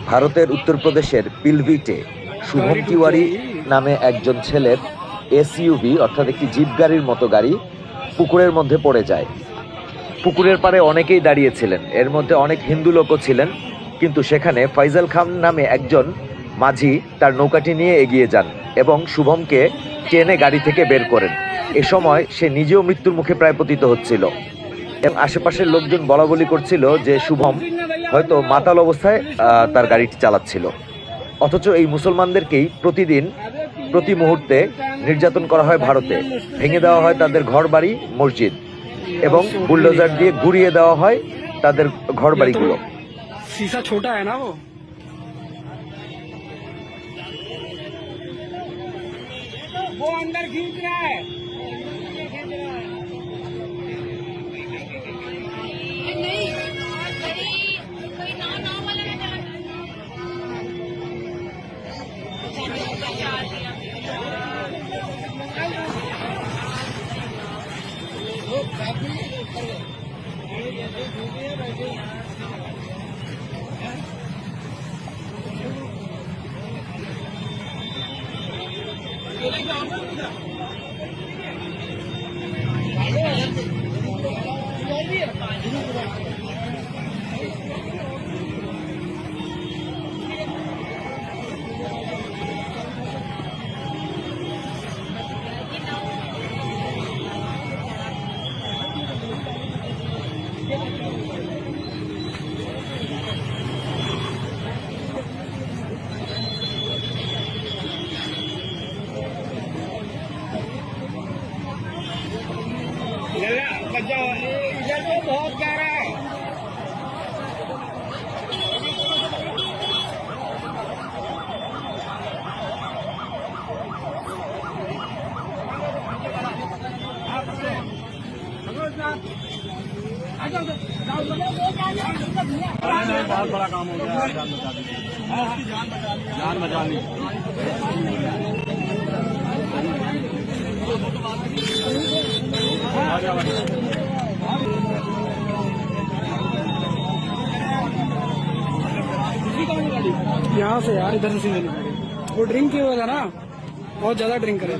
ভারতের উত্তরপ্রদেশের পিলভিটে শুভম তিওয়ারি নামে একজন ছেলের এসইউভি অর্থাৎ একটি জিপ গাড়ির মতো গাড়ি পুকুরের মধ্যে পড়ে যায়। পুকুরের পাড়ে অনেকেই দাঁড়িয়েছিলেন, এর মধ্যে অনেক হিন্দু লোকও ছিলেন, কিন্তু সেখানে ফয়সাল খান নামে একজন মাঝি তার নৌকাটি নিয়ে এগিয়ে যান এবং শুভমকে টেনে গাড়ি থেকে বের করেন। এ সময় সে নিজেও মৃত্যুর মুখে প্রায় পতিত হচ্ছিল এবং আশেপাশের লোকজন বলা বলি করছিল যে শুভম হয়তো মাতাল অবস্থায় তার গাড়িটি চালাচ্ছিল। অথচ এই মুসলমানদেরকেই প্রতিদিন প্রতি মুহূর্তে নির্যাতন করা হয় ভারতে। ভেঙে দেওয়া হয় তাদের ঘর বাড়ি, মসজিদ এবং বুলডোজার দিয়ে গুড়িয়ে দেওয়া হয় তাদের ঘর বাড়িগুলো। शीशा छोटा है ना वो अंदर खींच रहा है। इधर तो बहुत गहरा है। बहुत बड़ा काम हो गया, जान बचा ली। यहाँ से यार इधर से वो ड्रिंक किया हुआ था ना, बहुत ज्यादा ड्रिंक करे।